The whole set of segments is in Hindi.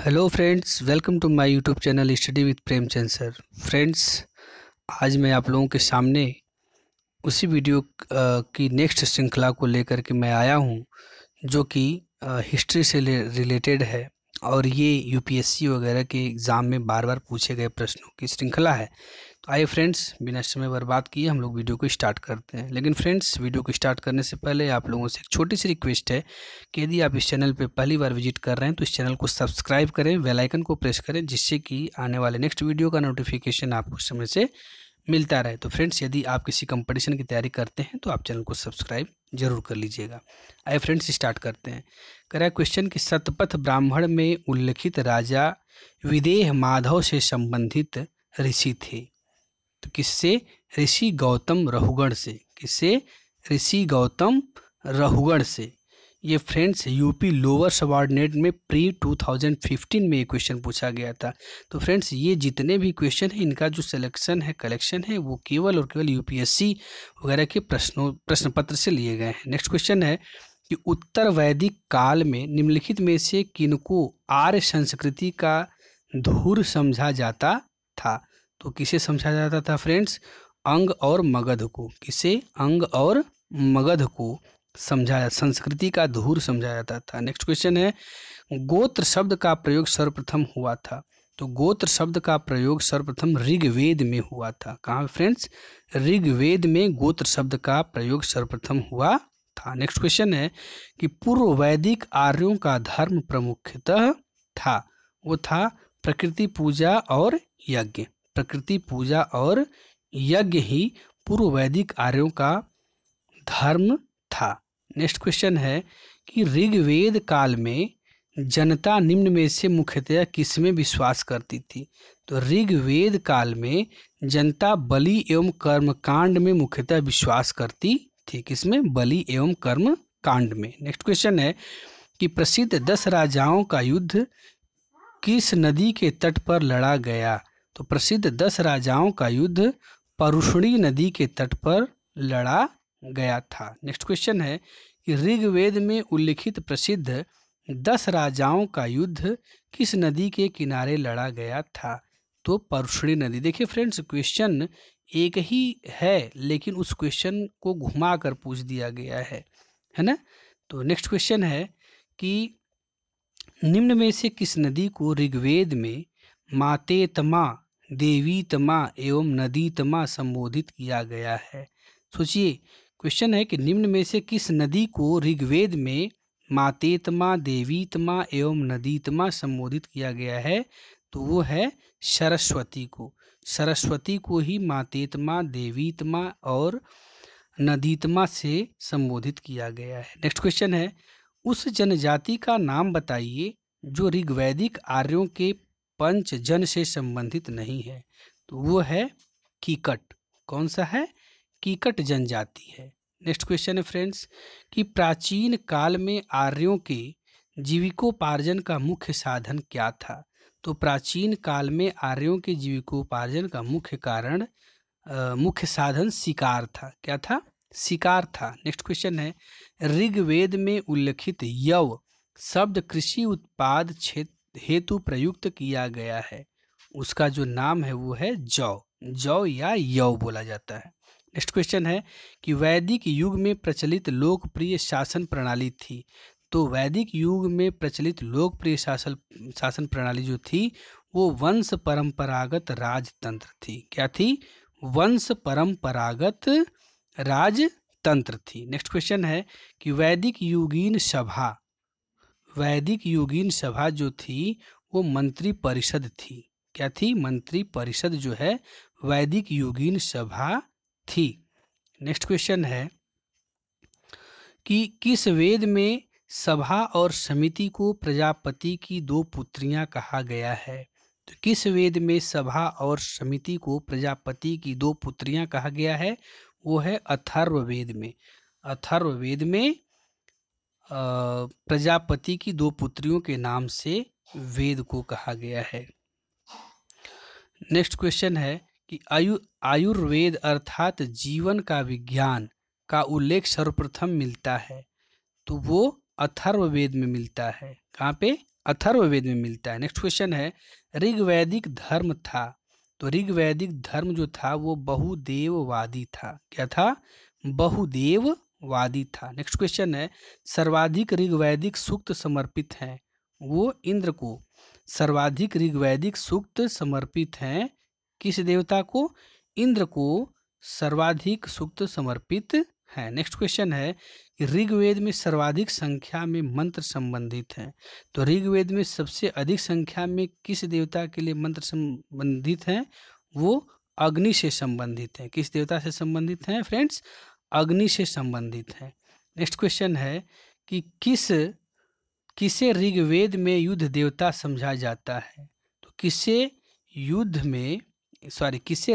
Hello friends, welcome to my YouTube channel study with Premchand sir. Friends, आज मैं आप लोगों के सामने उसी वीडियो की नेक्स्ट श्रृंखला को लेकर के मैं आया हूं, जो कि हिस्ट्री से रिलेटेड है और ये यूपीएससी वगैरह के एग्ज़ाम में बार बार पूछे गए प्रश्नों की श्रृंखला है। तो आइए फ्रेंड्स, बिना समय बर्बाद किए हम लोग वीडियो को स्टार्ट करते हैं। लेकिन फ्रेंड्स, वीडियो को स्टार्ट करने से पहले आप लोगों से एक छोटी सी रिक्वेस्ट है कि यदि आप इस चैनल पे पहली बार विजिट कर रहे हैं तो इस चैनल को सब्सक्राइब करें, बेल आइकन को प्रेस करें, जिससे कि आने वाले नेक्स्ट वीडियो का नोटिफिकेशन आपको समय से मिलता रहे। तो फ्रेंड्स, यदि आप किसी कंपटीशन की तैयारी करते हैं तो आप चैनल को सब्सक्राइब जरूर कर लीजिएगा। आइए फ्रेंड्स, स्टार्ट करते हैं। कह रहा है क्वेश्चन कि सतपथ ब्राह्मण में उल्लिखित राजा विदेह माधव से संबंधित ऋषि थे। तो किससे? ऋषि गौतम रहुगण से। किससे? ऋषि गौतम रहुगण से। ये फ्रेंड्स यूपी लोअर सबऑर्डिनेट में प्री 2015 में ये क्वेश्चन पूछा गया था। तो फ्रेंड्स, ये जितने भी क्वेश्चन हैं इनका जो सिलेक्शन है, कलेक्शन है, वो केवल और केवल यूपीएससी वगैरह के प्रश्न पत्र से लिए गए हैं। नेक्स्ट क्वेश्चन है कि उत्तर वैदिक काल में निम्नलिखित में से किनको आर्य संस्कृति का धूर समझा जाता था? तो किसे समझा जाता था फ्रेंड्स? अंग और मगध को। किसे? अंग और मगध को समझाया, संस्कृति का धूर समझा जाता था। नेक्स्ट क्वेश्चन है गोत्र शब्द का प्रयोग सर्वप्रथम हुआ था। तो गोत्र शब्द का प्रयोग सर्वप्रथम ऋग्वेद में हुआ था। कहाँ फ्रेंड्स? ऋग्वेद में गोत्र शब्द का प्रयोग सर्वप्रथम हुआ था। नेक्स्ट क्वेश्चन है कि पूर्व वैदिक आर्यों का धर्म प्रमुखतः था। वो था प्रकृति पूजा और यज्ञ। प्रकृति पूजा और यज्ञ ही पूर्व वैदिक आर्यों का धर्म था। नेक्स्ट क्वेश्चन है कि ऋग्वेद काल में जनता निम्न में से मुख्यतः किसमें विश्वास करती थी? तो ऋग्वेद काल में जनता बलि एवं कर्म कांड में मुख्यतः विश्वास करती थी। किसमें? बलि एवं कर्म कांड में। नेक्स्ट क्वेश्चन है कि प्रसिद्ध 10 राजाओं का युद्ध किस नदी के तट पर लड़ा गया? तो प्रसिद्ध 10 राजाओं का युद्ध परुष्णी नदी के तट पर लड़ा गया था। नेक्स्ट क्वेश्चन है कि ऋग्वेद में उल्लिखित प्रसिद्ध 10 राजाओं का युद्ध किस नदी के किनारे लड़ा गया था? तो परुष्णी नदी। देखिए फ्रेंड्स, क्वेश्चन एक ही है लेकिन उस क्वेश्चन को घुमा कर पूछ दिया गया है ना। तो नेक्स्ट क्वेश्चन है कि निम्न में से किस नदी को ऋग्वेद में मातेतमा, देवीतमा एवं नदीतमा संबोधित किया गया है? सोचिए, क्वेश्चन है कि निम्न में से किस नदी को ऋग्वेद में मातेतमा, देवीतमा एवं नदीतमा संबोधित किया गया है? तो वो है सरस्वती को। सरस्वती को ही मातेतमा, देवीतमा और नदीतमा से संबोधित किया गया है। नेक्स्ट क्वेश्चन है उस जनजाति का नाम बताइए जो ऋग्वैदिक आर्यों के पंचजन से संबंधित नहीं है। तो वो है कीकट। कौन सा है? कीकट जनजाति है। नेक्स्ट क्वेश्चन है फ्रेंड्स कि प्राचीन काल में आर्यों के जीविकोपार्जन का मुख्य साधन क्या था? तो प्राचीन काल में आर्यों के जीविकोपार्जन का मुख्य साधन शिकार था। क्या था? शिकार था। नेक्स्ट क्वेश्चन है ऋग्वेद में उल्लिखित यव शब्द कृषि उत्पाद क्षेत्र हेतु प्रयुक्त किया गया है। उसका जो नाम है वो है जौ। जौ या यव बोला जाता है। नेक्स्ट क्वेश्चन है कि वैदिक युग में प्रचलित लोकप्रिय शासन प्रणाली थी। तो वैदिक युग में प्रचलित लोकप्रिय शासन प्रणाली जो थी वो वंश परंपरागत राजतंत्र थी। क्या थी? वंश परंपरागत राजतंत्र थी। नेक्स्ट क्वेश्चन है कि वैदिक युगीन सभा जो थी वो मंत्री परिषद थी। क्या थी? मंत्री परिषद जो है वैदिक युगीन सभा थी। नेक्स्ट क्वेश्चन है कि किस वेद में सभा और समिति को प्रजापति की 2 पुत्रियां कहा गया है? तो किस वेद में सभा और समिति को प्रजापति की 2 पुत्रियां कहा गया है? वो है अथर्ववेद में। अथर्ववेद में प्रजापति की 2 पुत्रियों के नाम से वेद को कहा गया है। नेक्स्ट क्वेश्चन है कि आयुर्वेद अर्थात जीवन का विज्ञान का उल्लेख सर्वप्रथम मिलता है। तो वो अथर्ववेद में मिलता है। कहाँ पे? अथर्ववेद में मिलता है। नेक्स्ट क्वेश्चन है ऋग्वैदिक धर्म था, तो ऋग्वैदिक धर्म जो था वो बहुदेववादी था। क्या था? बहुदेववादी था। नेक्स्ट क्वेश्चन है सर्वाधिक ऋग्वैदिक सूक्त समर्पित हैं, वो इंद्र को। सर्वाधिक ऋग्वैदिक सूक्त समर्पित हैं किस देवता को? इंद्र को सर्वाधिक सूक्त समर्पित है। नेक्स्ट क्वेश्चन है कि ऋग्वेद में सर्वाधिक संख्या में मंत्र संबंधित हैं, तो ऋग्वेद में सबसे अधिक संख्या में किस देवता के लिए मंत्र संबंधित हैं? वो अग्नि से संबंधित हैं। किस देवता से संबंधित हैं फ्रेंड्स? अग्नि से संबंधित हैं। नेक्स्ट क्वेश्चन है कि किसे ऋग्वेद में युद्ध देवता समझा जाता है? तो किसे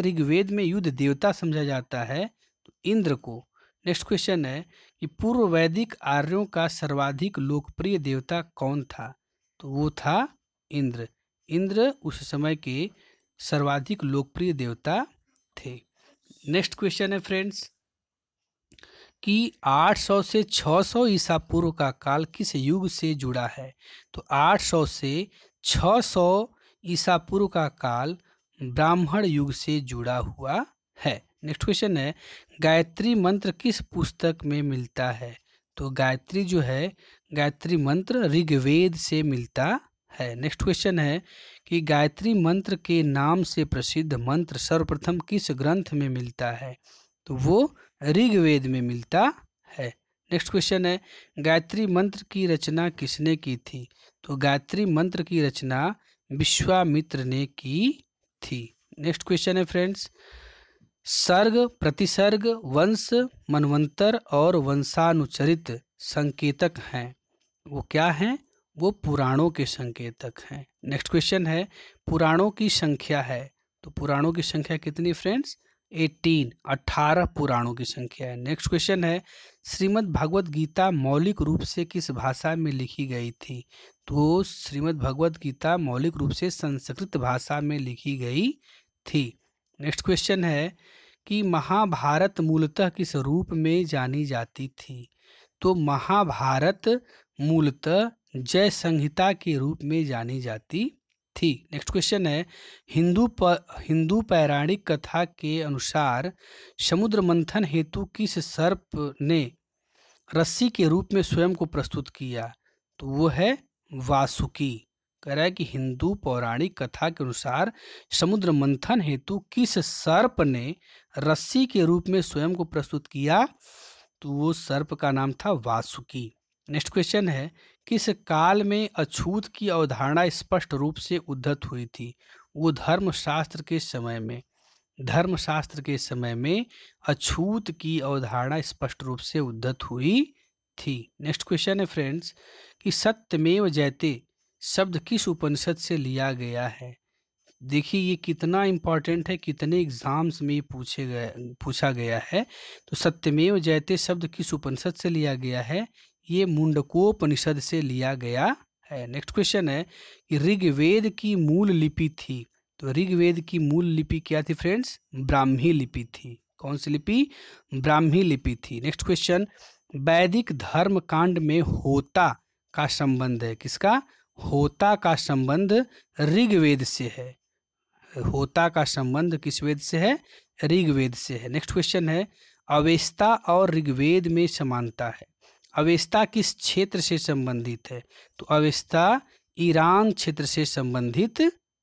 ऋग्वेद में युद्ध देवता समझा जाता है? तो इंद्र को। नेक्स्ट क्वेश्चन है कि पूर्व वैदिक आर्यों का सर्वाधिक लोकप्रिय देवता कौन था? तो वो था इंद्र। इंद्र उस समय के सर्वाधिक लोकप्रिय देवता थे। नेक्स्ट क्वेश्चन है फ्रेंड्स कि 800 से 600 ईसा पूर्व का काल किस युग से जुड़ा है? तो 800 से 600 ईसा पूर्व का काल ब्राह्मण युग से जुड़ा हुआ है। नेक्स्ट क्वेश्चन है गायत्री मंत्र किस पुस्तक में मिलता है? तो गायत्री जो है, गायत्री मंत्र ऋग्वेद से मिलता है। नेक्स्ट क्वेश्चन है कि गायत्री मंत्र के नाम से प्रसिद्ध मंत्र सर्वप्रथम किस ग्रंथ में मिलता है? तो वो ऋग्वेद में मिलता है। नेक्स्ट क्वेश्चन है गायत्री मंत्र की रचना किसने की थी? तो गायत्री मंत्र की रचना विश्वामित्र ने की थी। नेक्स्ट क्वेश्चन है फ्रेंड्स सर्ग, प्रतिसर्ग, वंश, मनवंतर और वंशानुचरित संकेतक हैं, वो क्या हैं? वो पुराणों के संकेतक हैं। नेक्स्ट क्वेश्चन है पुराणों की संख्या है, तो पुराणों की संख्या कितनी फ्रेंड्स? 18 पुराणों की संख्या है। नेक्स्ट क्वेश्चन है श्रीमद् भगवत गीता मौलिक रूप से किस भाषा में लिखी गई थी? तो श्रीमद् भगवत गीता मौलिक रूप से संस्कृत भाषा में लिखी गई थी। नेक्स्ट क्वेश्चन है कि महाभारत मूलतः किस रूप में जानी जाती थी? तो महाभारत मूलतः जय संहिता के रूप में जानी जाती थी। नेक्स्ट क्वेश्चन है हिंदू पौराणिक कथा के अनुसार समुद्र मंथन हेतु किस सर्प ने रस्सी के रूप में स्वयं को प्रस्तुत किया? तो वो है वासुकी। कह रहा है कि हिंदू पौराणिक कथा के अनुसार समुद्र मंथन हेतु किस सर्प ने रस्सी के रूप में स्वयं को प्रस्तुत किया? तो वो सर्प का नाम था वासुकी। नेक्स्ट क्वेश्चन है किस काल में अछूत की अवधारणा स्पष्ट रूप से उद्धत हुई थी? वो धर्मशास्त्र के समय में। धर्मशास्त्र के समय में अछूत की अवधारणा स्पष्ट रूप से उद्धत हुई थी। नेक्स्ट क्वेश्चन है फ्रेंड्स कि सत्यमेव जयते शब्द किस उपनिषद से लिया गया है? देखिए ये कितना इम्पोर्टेंट है, कितने एग्जाम्स में पूछा गया है। तो सत्यमेव जयते शब्द किस उपनिषद से लिया गया है? ये मुंडकोपनिषद से लिया गया है। नेक्स्ट क्वेश्चन है कि ऋग्वेद की मूल लिपि थी, तो ऋग्वेद की मूल लिपि क्या थी फ्रेंड्स? ब्राह्मी लिपि थी। कौन सी लिपि? ब्राह्मी लिपि थी। नेक्स्ट क्वेश्चन वैदिक धर्म कांड में होता का संबंध है किसका? होता का संबंध ऋग्वेद से है। होता का संबंध किस वेद से है? ऋग्वेद से है। नेक्स्ट क्वेश्चन है अवेस्ता और ऋग्वेद में समानता है। अवेस्ता किस क्षेत्र से संबंधित है? तो अवेस्ता ईरान क्षेत्र से संबंधित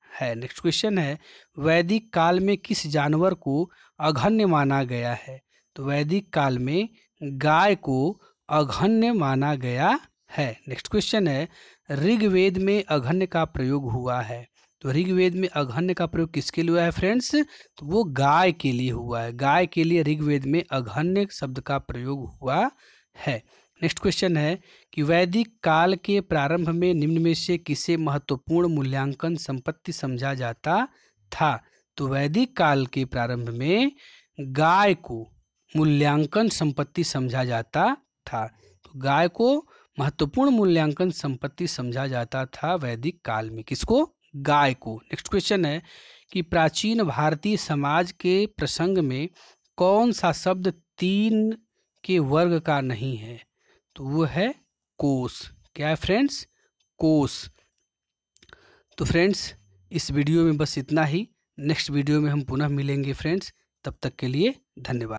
है। नेक्स्ट क्वेश्चन है वैदिक काल में किस जानवर को अघन्य माना गया है? तो वैदिक काल में गाय को अघन्य माना गया है। नेक्स्ट क्वेश्चन है ऋग्वेद में अघन्य का प्रयोग हुआ है, तो ऋग्वेद में अघन्य का प्रयोग किसके लिए हुआ है फ्रेंड्स? तो वो गाय के लिए हुआ है। गाय के लिए ऋग्वेद में अघन्य शब्द का प्रयोग हुआ है। नेक्स्ट क्वेश्चन है कि वैदिक काल के प्रारंभ में निम्न में से किसे महत्वपूर्ण मूल्यांकन संपत्ति समझा जाता था? तो वैदिक काल के प्रारंभ में गाय को मूल्यांकन संपत्ति समझा जाता था। तो गाय को महत्वपूर्ण मूल्यांकन संपत्ति समझा जाता था वैदिक काल में। किसको? गाय को। नेक्स्ट क्वेश्चन है कि प्राचीन भारतीय समाज के प्रसंग में कौन सा शब्द 3 के वर्ग का नहीं है? तो वो है कोश। क्या है फ्रेंड्स? कोश। तो फ्रेंड्स, इस वीडियो में बस इतना ही। नेक्स्ट वीडियो में हम पुनः मिलेंगे फ्रेंड्स। तब तक के लिए धन्यवाद।